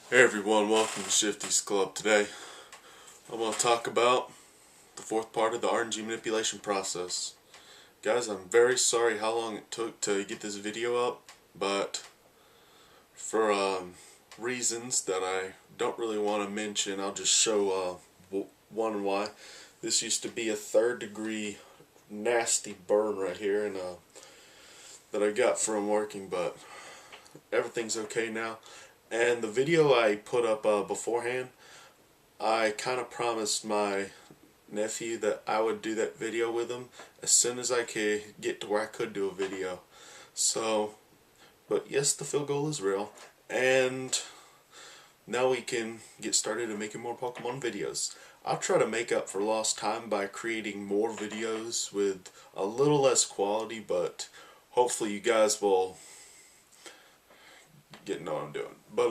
Hey everyone, welcome to Shifty's Club. Today I'm going to talk about the fourth part of the RNG manipulation process. Guys, I'm very sorry how long it took to get this video up, but for reasons that I don't really want to mention, I'll just show one why. This used to be a 3rd degree nasty burn right here, and that I got from working, but everything's okay now. And the video I put up beforehand, I kind of promised my nephew that I would do that video with him as soon as I could get to where I could do a video. So, but yes, the field goal is real, and now we can get started in making more Pokemon videos. I'll try to make up for lost time by creating more videos with a little less quality, but hopefully you guys will get to know what I'm doing. But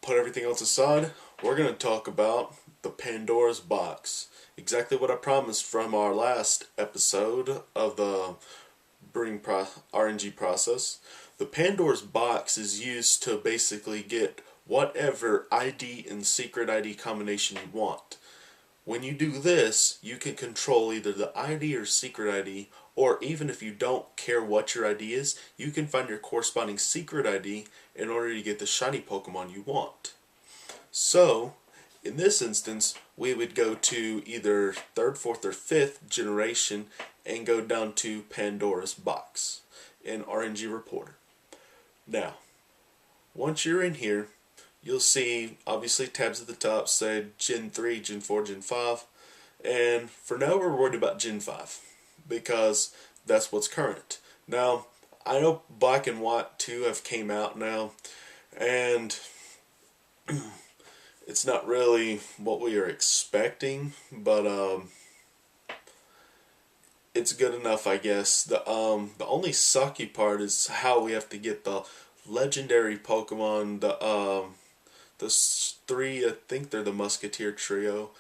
put everything else aside, we're going to talk about the Pandora's box. Exactly what I promised from our last episode of the breeding RNG process. The Pandora's box is used to basically get whatever ID and secret ID combination you want. When you do this, you can control either the ID or secret ID, or even if you don't care what your ID is, you can find your corresponding secret ID in order to get the shiny Pokemon you want. So, in this instance, we would go to either 3rd, 4th, or 5th generation and go down to Pandora's box in RNG Reporter. Now, once you're in here, you'll see obviously tabs at the top say Gen 3, Gen 4, Gen 5, and for now we're worried about Gen 5 because that's what's current. Now, I know Black and White 2 have came out now, and it's not really what we are expecting, but it's good enough, I guess. The only sucky part is how we have to get the legendary Pokemon, the 3, I think they're the Musketeer Trio.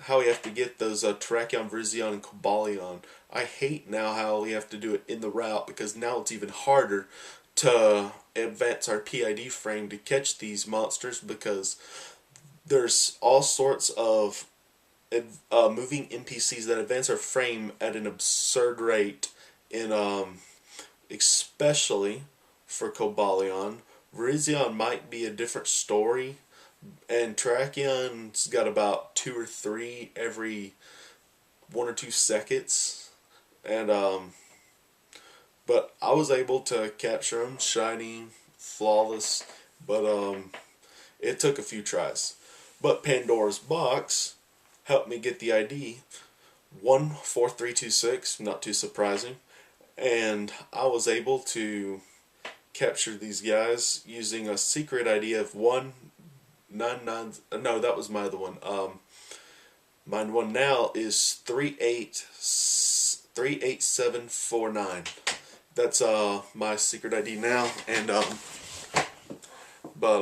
How we have to get those Terrakion, Virizion, and Cobalion. I hate now how we have to do it in the route, because now it's even harder to advance our PID frame to catch these monsters, because there's all sorts of moving NPCs that advance our frame at an absurd rate in especially for Cobalion. Virizion might be a different story, and Terrakion's got about 2 or 3 every 1 or 2 seconds, and but I was able to capture them shiny, flawless, but it took a few tries. But Pandora's box helped me get the ID 14326, not too surprising, and I was able to capture these guys using a secret ID of 199. No, that was my other one. My one now is 38749. That's my secret ID now, and but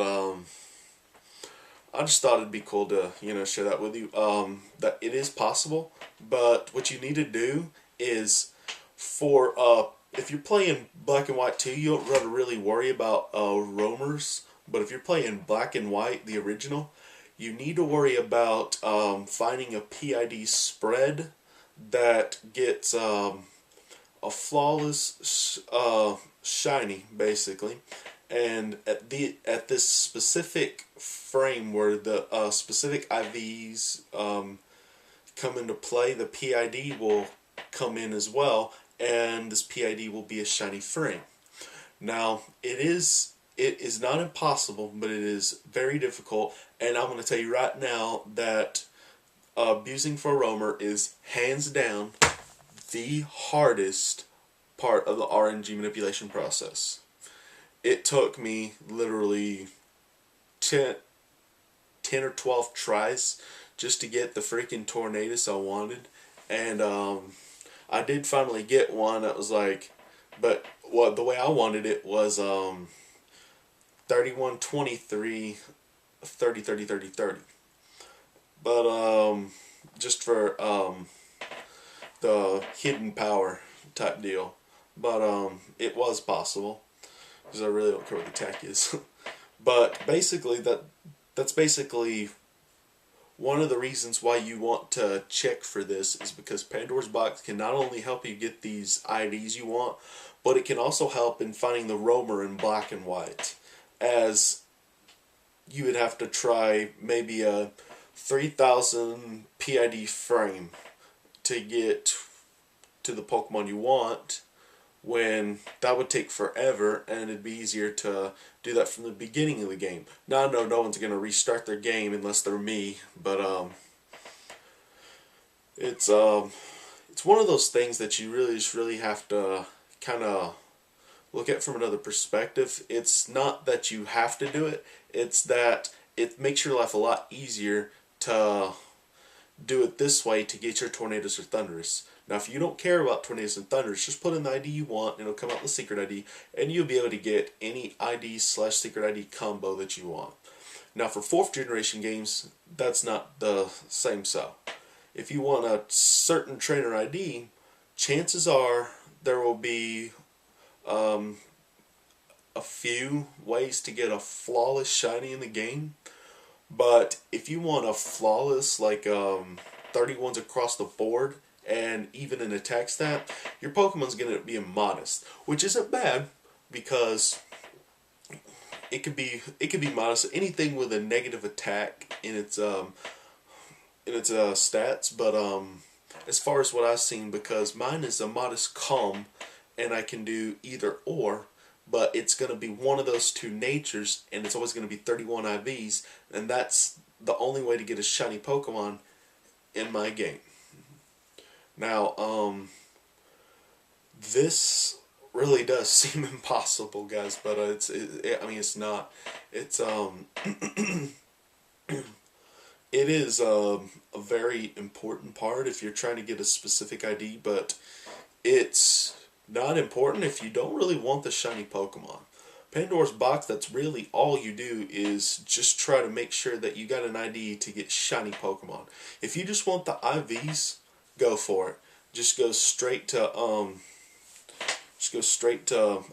I just thought it'd be cool to share that with you. That it is possible, but what you need to do is for if you're playing Black and White 2, you don't gotta really worry about roamers. But if you're playing Black and White, the original, you need to worry about finding a PID spread that gets a flawless shiny, basically. And at this specific frame where the specific IVs come into play, the PID will come in as well, and this PID will be a shiny frame. Now, it is not impossible, but it is very difficult, and I'm going to tell you right now that abusing for a roamer is hands down the hardest part of the RNG manipulation process. It took me literally 10 or 12 tries just to get the freaking Tornadus I wanted, and I did finally get one that was like, but the way I wanted it was 31, 23, 30, 30, 30, 30. But just for the hidden power type deal. But it was possible. because I really don't care what the attack is. But basically, that's basically one of the reasons why you want to check for this, is because Pandora's Box can not only help you get these IDs you want, but it can also help in finding the roamer in black and white, as you would have to try maybe a 3000 PID frame to get to the Pokemon you want, when that would take forever, and it'd be easier to do that from the beginning of the game. Now I know no one's gonna restart their game unless they're me, but it's one of those things that you really have to kind of look at from another perspective. It's not that you have to do it, it's that it makes your life a lot easier to do it this way to get your Tornadoes or Thundurus. Now, if you don't care about Tornadoes and Thundurus, just put in the ID you want, and it'll come out with Secret ID, and you'll be able to get any ID/Secret ID combo that you want. Now, for 4th generation games, that's not the same so. If you want a certain trainer ID, chances are there will be a few ways to get a flawless shiny in the game. But if you want a flawless, like 31s across the board, and even an attack stat, your Pokemon's going to be modest, which isn't bad, because it could be modest. Anything with a negative attack in its stats, but as far as what I've seen, because mine is a modest calm, and I can do either or, but it's going to be one of those two natures, and it's always going to be 31 IVs, and that's the only way to get a shiny Pokemon in my game. Now, this really does seem impossible, guys, but I mean, it's not. It's it is a very important part if you're trying to get a specific ID, but it's not important if you don't really want the shiny Pokemon. Pandora's Box, that's really all you do, is just try to make sure that you got an ID to get shiny Pokemon. If you just want the IVs, go for it. Just go straight to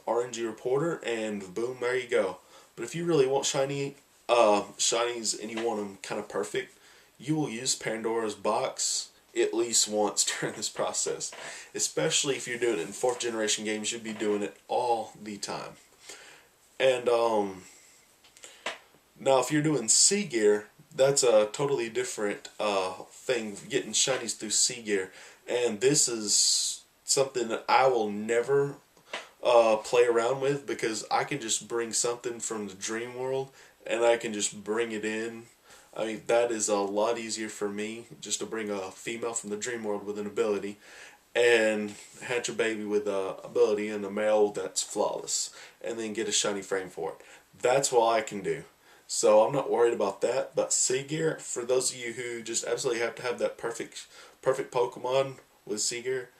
RNG Reporter, and boom, there you go. But if you really want shinies and you want them kind of perfect, you will use Pandora's Box at least once during this process. Especially if you're doing it in 4th generation games, you'll be doing it all the time. And now if you're doing C gear, that's a totally different thing, getting shinies through C gear. And this is something that I will never play around with, because I can just bring something from the dream world and I can just bring it in. I mean, that is a lot easier for me, just to bring a female from the dream world with an ability and hatch a baby with a ability and a male that's flawless, and then get a shiny frame for it. That's what I can do. So I'm not worried about that. But C gear, for those of you who just absolutely have to have that perfect Pokemon with C gear,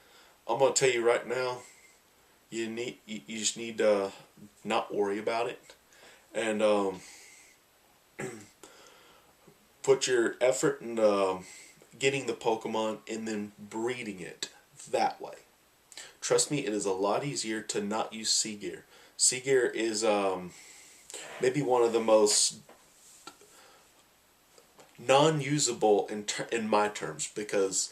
I'm gonna tell you right now, you just need to not worry about it, and put your effort into getting the Pokemon and then breeding it that way. Trust me, it is a lot easier to not use C gear. C gear is maybe one of the most non-usable in my terms, because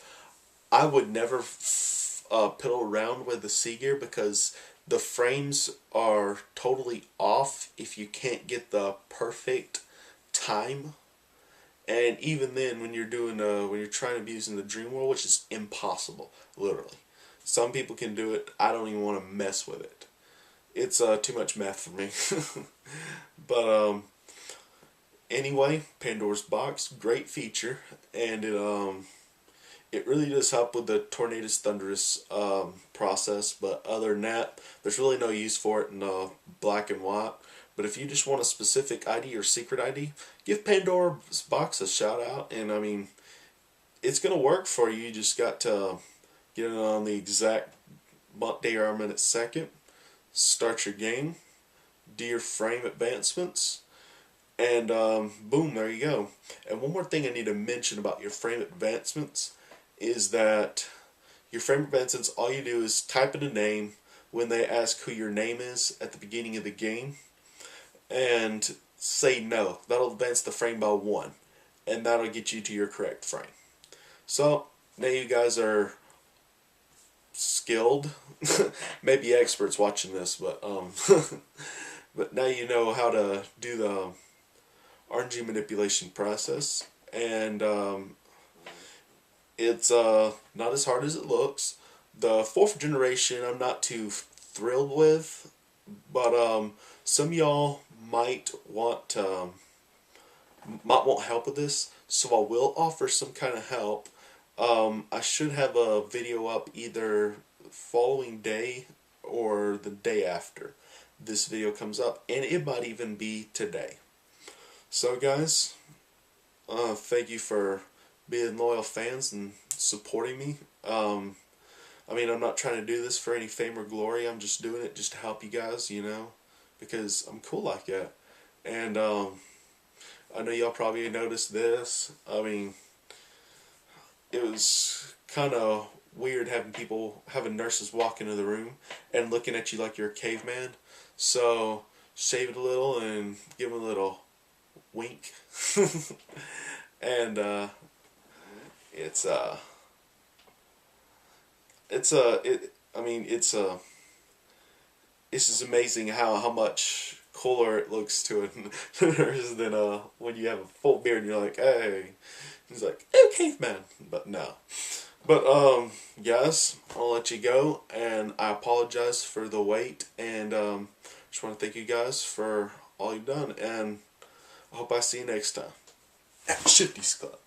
I would never piddle around with the C gear, because the frames are totally off if you can't get the perfect time. And even then, when you're trying to be using the dream world, which is impossible, literally. Some people can do it. I don't even want to mess with it. It's too much math for me. But anyway, Pandora's Box, great feature, and it really does help with the Tornadoes Thundurus process. But other than that, there's really no use for it in black and white. But if you just want a specific ID or secret ID, give Pandora's Box a shout out, and I mean, it's gonna work for you. You just got to get it on the exact month, day, hour, minute, second. Start your game, do your frame advancements, and boom, there you go. And one more thing I need to mention about your frame advancements is that your frame advancements, all you do is type in a name, when they ask who your name is at the beginning of the game, and say no. That'll advance the frame by 1, and that'll get you to your correct frame. So now you guys are skilled, maybe experts watching this, but but now you know how to do the RNG manipulation process, and it's not as hard as it looks. The 4th generation I'm not too thrilled with, but some of y'all might want help with this, so I will offer some kind of help. I should have a video up either following day or the day after this video comes up, and it might even be today. So guys, thank you for being loyal fans and supporting me. I mean, I'm not trying to do this for any fame or glory. I'm just doing it just to help you guys, you know, because I'm cool like that. And I know y'all probably noticed this. I mean, it was kind of weird having nurses walk into the room and looking at you like you're a caveman. So shave it a little and give them a little wink. And it's just amazing how much cooler it looks to a nurse than when you have a full beard and you're like, hey. He's like, oh, caveman. But no. But, guys, I'll let you go, and I apologize for the wait, and just want to thank you guys for all you've done, and I hope I see you next time at Shifty's Club.